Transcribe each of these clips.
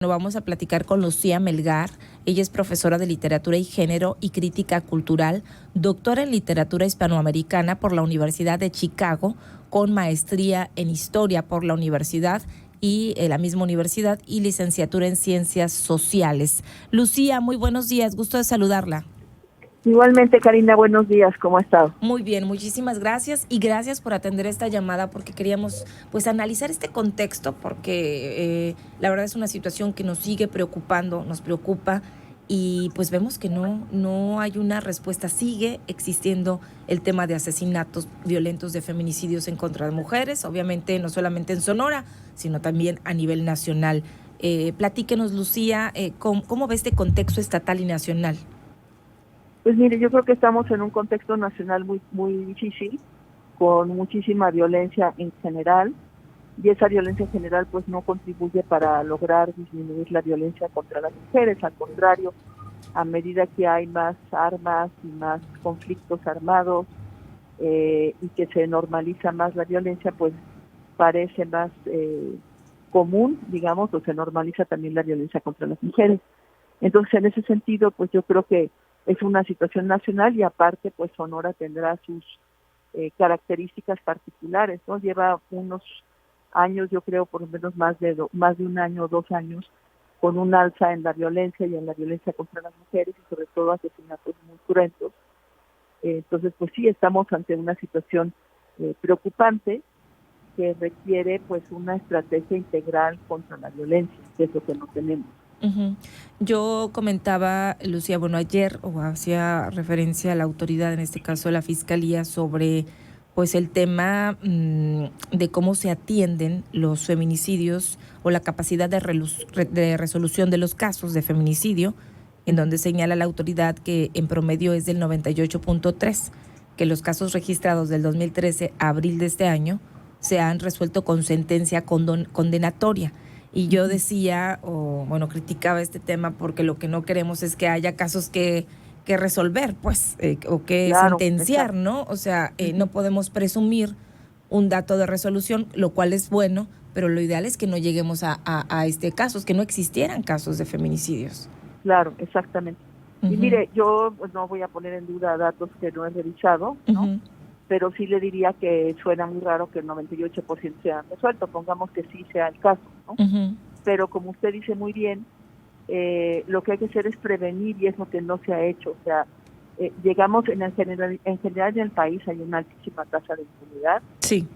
Vamos a platicar con Lucía Melgar. Ella es profesora de Literatura y Género y Crítica Cultural, doctora en Literatura Hispanoamericana por la Universidad de Chicago, con maestría en Historia por la Universidad y la misma universidad y licenciatura en Ciencias Sociales. Lucía, muy buenos días, gusto de saludarla. Igualmente, Karina, buenos días, ¿cómo ha estado? Muy bien, muchísimas gracias y gracias por atender esta llamada porque queríamos pues analizar este contexto porque la verdad es una situación que nos sigue preocupando, nos preocupa y pues vemos que no hay una respuesta, sigue existiendo el tema de asesinatos violentos, de feminicidios en contra de mujeres, obviamente no solamente en Sonora, sino también a nivel nacional. Platíquenos, Lucía, ¿cómo ve este contexto estatal y nacional? Pues mire, yo creo que estamos en un contexto nacional muy difícil, con muchísima violencia en general, y esa violencia en general pues no contribuye para lograr disminuir la violencia contra las mujeres, al contrario, a medida que hay más armas y más conflictos armados y que se normaliza más la violencia, pues parece más común, digamos, o se normaliza también la violencia contra las mujeres. Entonces, en ese sentido, pues yo creo que es una situación nacional y aparte, pues Sonora tendrá sus características particulares, ¿no? Lleva unos años, yo creo, por lo menos más de un año o 2 años, con un alza en la violencia y en la violencia contra las mujeres y sobre todo asesinatos muy cruentos. Entonces, pues sí, estamos ante una situación preocupante que requiere pues una estrategia integral contra la violencia, que es lo que no tenemos. Uh-huh. Yo comentaba, Lucía, bueno, ayer o hacía referencia a la autoridad, en este caso la Fiscalía, sobre pues el tema de cómo se atienden los feminicidios o la capacidad de resolución de los casos de feminicidio, en donde señala la autoridad que en promedio es del 98.3, que los casos registrados del 2013 a abril de este año se han resuelto con sentencia condenatoria. Y yo decía, o bueno, criticaba este tema porque lo que no queremos es que haya casos que resolver, pues, o que Claro, sentenciar, exacto. ¿no? O sea, no podemos presumir un dato de resolución, lo cual es bueno, pero lo ideal es que no lleguemos a este caso, que no existieran casos de feminicidios. Claro, exactamente. Y Uh-huh. mire, yo pues, no voy a poner en duda datos que no he revisado, ¿no? Uh-huh. Pero sí le diría que suena muy raro que el 98% sea resuelto, pongamos que sí sea el caso, ¿no? Uh-huh. Pero como usted dice muy bien, lo que hay que hacer es prevenir y es lo que no se ha hecho. O sea, llegamos en general en el país hay una altísima tasa de impunidad. Sí.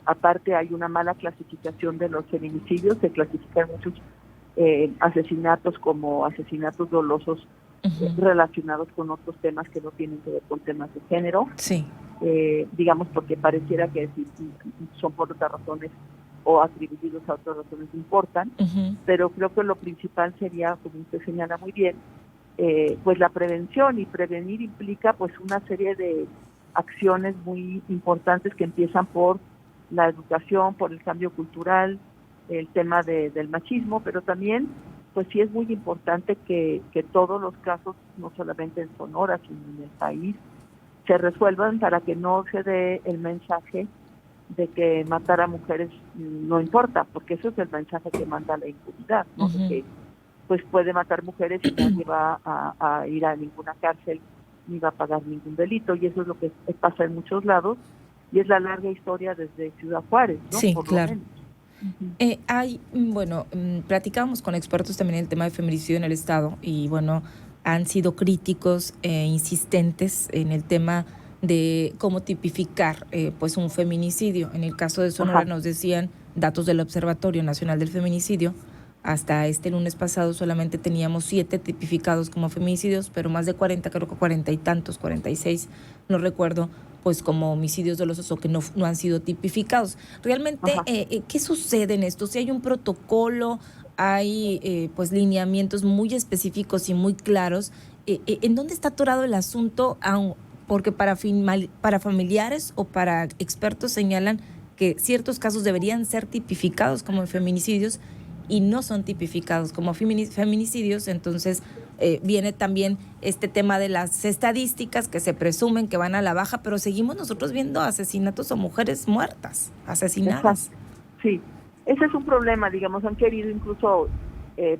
Aparte hay una mala clasificación de los feminicidios, se clasifican muchos asesinatos como asesinatos dolosos relacionados con otros temas que no tienen que ver con temas de género. Sí. Digamos porque pareciera que si son por otras razones o atribuidos a otras razones importan, pero creo que lo principal sería, como usted señala muy bien, pues la prevención, y prevenir implica pues una serie de acciones muy importantes que empiezan por la educación, por el cambio cultural, el tema del machismo, pero también pues sí es muy importante que todos los casos, no solamente en Sonora, sino en el país, se resuelvan para que no se dé el mensaje de que matar a mujeres no importa, porque eso es el mensaje que manda la impunidad, ¿no? Uh-huh. De que pues puede matar mujeres y nadie va a ir a ninguna cárcel ni va a pagar ningún delito, y eso es lo que pasa en muchos lados, y es la larga historia desde Ciudad Juárez, ¿no? Sí, Por claro. lo menos. Platicábamos con expertos también en el tema de feminicidio en el estado y bueno, han sido críticos e insistentes en el tema de cómo tipificar pues un feminicidio. En el caso de Sonora nos decían datos del Observatorio Nacional del Feminicidio. Hasta este lunes pasado solamente teníamos 7 tipificados como feminicidios, pero más de 40, creo que 40 y tantos, 46, no recuerdo, pues como homicidios dolosos o que no han sido tipificados. Realmente, ¿qué sucede en esto? Si hay un protocolo, hay pues lineamientos muy específicos y muy claros, ¿en dónde está atorado el asunto? Porque para familiares o para expertos señalan que ciertos casos deberían ser tipificados como feminicidios y no son tipificados como feminicidios, entonces viene también este tema de las estadísticas que se presumen que van a la baja, pero seguimos nosotros viendo asesinatos o mujeres muertas, asesinadas. Exacto. Sí, ese es un problema, digamos, han querido incluso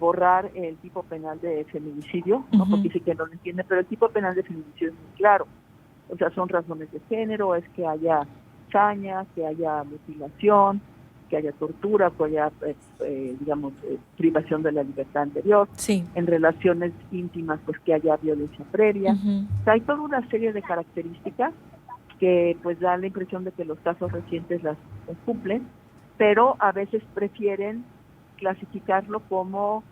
borrar el tipo penal de feminicidio, ¿no? Porque sí que no lo entiende, pero el tipo penal de feminicidio es muy claro. O sea, son razones de género, es que haya saña, que haya mutilación, que haya tortura, que haya, privación de la libertad anterior. Sí. En relaciones íntimas, pues que haya violencia previa. O sea, hay toda una serie de características que pues da la impresión de que los casos recientes las cumplen, pero a veces prefieren clasificarlo como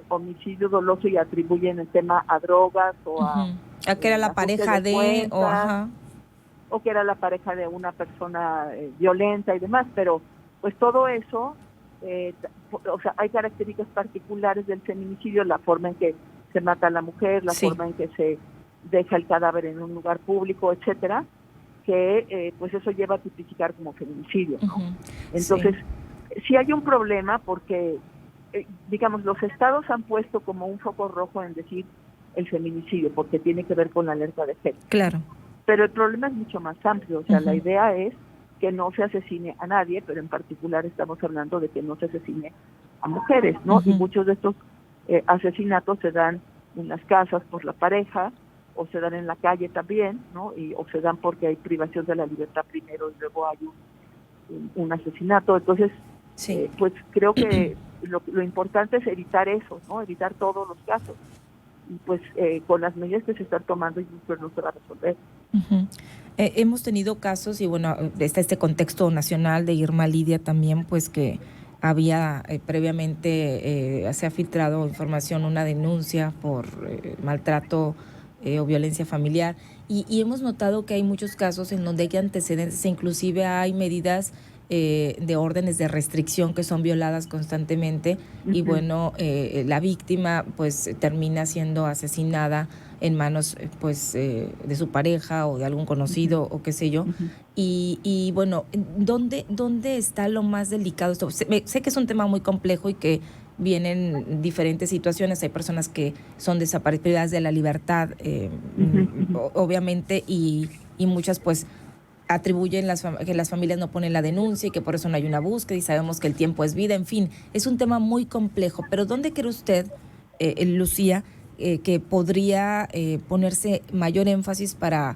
homicidio doloso y atribuyen el tema a drogas o a que era la pareja de cuentas, o que era la pareja de una persona violenta y demás, pero pues todo eso, o sea, hay características particulares del feminicidio, la forma en que se mata a la mujer, la forma en que se deja el cadáver en un lugar público, etcétera, que pues eso lleva a tipificar como feminicidio, ¿no? Entonces, sí hay un problema porque, digamos, los estados han puesto como un foco rojo en decir el feminicidio, porque tiene que ver con la alerta de género. Claro. Pero el problema es mucho más amplio, o sea, la idea es que no se asesine a nadie, pero en particular estamos hablando de que no se asesine a mujeres, ¿no? Y muchos de estos asesinatos se dan en las casas por la pareja, o se dan en la calle también, ¿no? O se dan porque hay privación de la libertad primero y luego hay un asesinato. Entonces, pues creo que lo importante es evitar eso, ¿no? Evitar todos los casos. Y pues con las medidas que se están tomando, pues no se va a resolver. Hemos tenido casos, y bueno, está este contexto nacional de Irma Lidia también, pues que había previamente, se ha filtrado información, una denuncia por maltrato o violencia familiar, y hemos notado que hay muchos casos en donde hay antecedentes, e inclusive hay medidas de órdenes de restricción que son violadas constantemente, y bueno, la víctima pues termina siendo asesinada en manos pues de su pareja o de algún conocido o qué sé yo. Y bueno, ¿dónde está lo más delicado esto? Sé que es un tema muy complejo y que vienen diferentes situaciones, hay personas que son desaparecidas de la libertad, obviamente, y muchas pues atribuyen que las familias no ponen la denuncia y que por eso no hay una búsqueda, y sabemos que el tiempo es vida, en fin, es un tema muy complejo. Pero ¿dónde cree usted, Lucía, que podría ponerse mayor énfasis para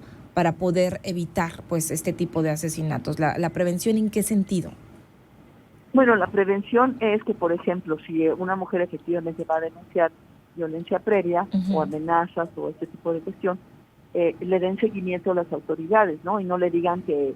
poder evitar pues este tipo de asesinatos? ¿La prevención en qué sentido? Bueno, la prevención es que, por ejemplo, si una mujer efectivamente va a denunciar violencia previa o amenazas o este tipo de cuestión, le den seguimiento a las autoridades, ¿no? Y no le digan que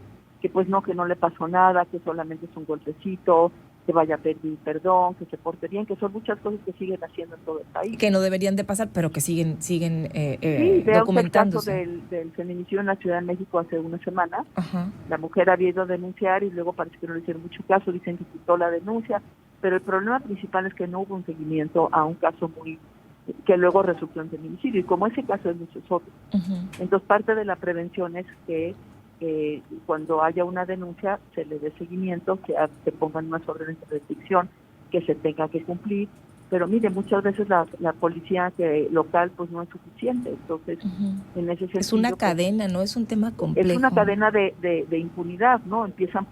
pues no, que no le pasó nada, que solamente es un golpecito, que vaya a pedir perdón, que se porte bien, que son muchas cosas que siguen haciendo en todo el país. Que no deberían de pasar, pero que siguen sí, vea documentándose. Usted el caso del feminicidio en la Ciudad de México hace una semana. La mujer había ido a denunciar y luego parece que no le hicieron mucho caso, dicen que quitó la denuncia, pero el problema principal es que no hubo un seguimiento a un caso que luego resultó en feminicidio, y como ese caso es muchos otros. Entonces, parte de la prevención es que cuando haya una denuncia se le dé seguimiento, que se pongan unas órdenes de restricción que se tenga que cumplir, pero mire, muchas veces la policía local pues no es suficiente. Entonces, en ese sentido, es una cadena, ¿no? Es un tema complejo. Es una cadena de impunidad, ¿no? Empiezan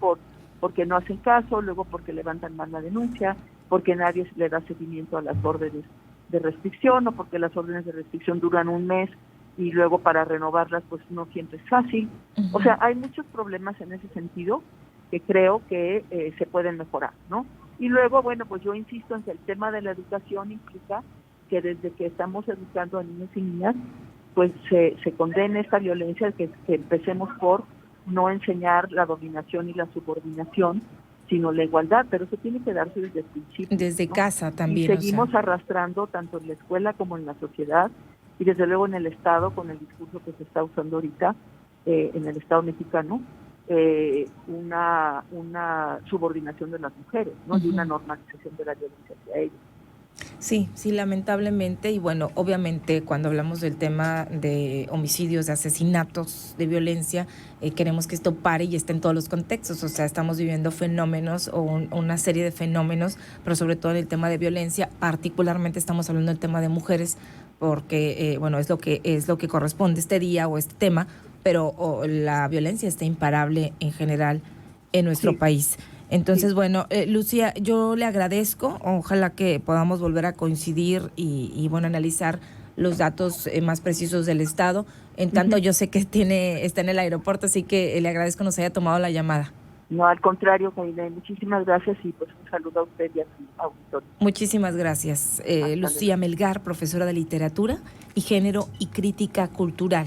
porque no hacen caso, luego porque levantan mal la denuncia, porque nadie le da seguimiento a las órdenes de restricción, o porque las órdenes de restricción duran un mes y luego para renovarlas pues no siempre es fácil. O sea, hay muchos problemas en ese sentido que creo que se pueden mejorar, ¿no? Y luego, bueno, pues yo insisto en que el tema de la educación implica que desde que estamos educando a niños y niñas, pues se condene esta violencia, que empecemos por no enseñar la dominación y la subordinación, sino la igualdad, pero eso tiene que darse desde el principio. Desde casa también. Y seguimos arrastrando tanto en la escuela como en la sociedad, y desde luego en el Estado, con el discurso que se está usando ahorita en el Estado mexicano, una subordinación de las mujeres, ¿no? Y una normalización de la violencia hacia ellas. Sí, lamentablemente. Y bueno, obviamente cuando hablamos del tema de homicidios, de asesinatos, de violencia, queremos que esto pare y esté en todos los contextos. O sea, estamos viviendo fenómenos o una serie de fenómenos, pero sobre todo en el tema de violencia, particularmente estamos hablando del tema de mujeres, porque bueno, es lo que corresponde este día o este tema, pero la violencia está imparable en general en nuestro país. Entonces, Sí. bueno, Lucía, yo le agradezco, ojalá que podamos volver a coincidir y bueno, analizar los datos más precisos del estado. En tanto, Ujú. yo sé que está en el aeropuerto, así que le agradezco nos haya tomado la llamada. No, al contrario, Karina, muchísimas gracias y pues un saludo a usted y a su auditorio. Muchísimas gracias. Hasta luego. Lucía Melgar, profesora de literatura y género y crítica cultural.